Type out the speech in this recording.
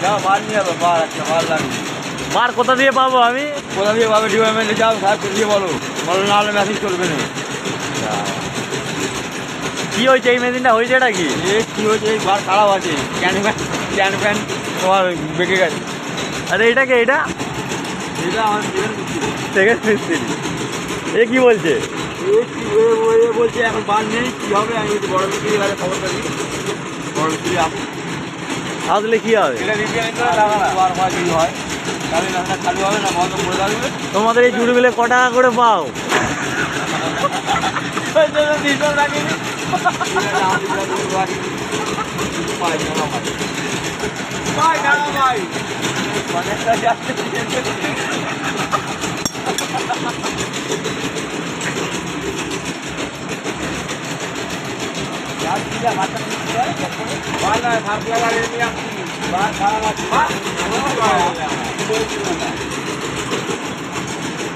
যাও বার নিয়ে যাবো, বার একটা বার লাগবে। বার কোথা দিয়ে পাবো আমি? কোথা দিয়ে পাবে ডিপার্টমেন্টে যাও, সাহেবকে দিয়ে বলো, বলো না হলে মেশিন চলবে না। কি হয়েছে এই মেশিনটা, হয়েছে এটা কি? এই কী হয়েছে, এই বার খারাপ আছে, ক্যান ফ্যান তোমার বেঁকে গেছে। আরে এটা কে? এটা এটা আমার সেকেন্ড মিস্ত্রি। এ কি বলছে? বলছে এখন বার নেই, কী হবে? আমি বলছি বড় মিস্ত্রি এবারে খবর পাবি, বড় মিস্ত্রি আসুন। আসলে কি হবে? এটা রিপেয়ারিং করে লাগা না, বার হয় যদি হয় তাহলে রাস্তা চালু হবে না, বন্ধ করে থাকবে। তোমাদের এই জুড়ে মিলে ক টাকা করে পাও? হিসাব রাখিনি, ভাই না ভাই অনেকটা যাচ্ছে। ভালো খারাপ লাগা নিয়ে আসছি, খারাপ আছে।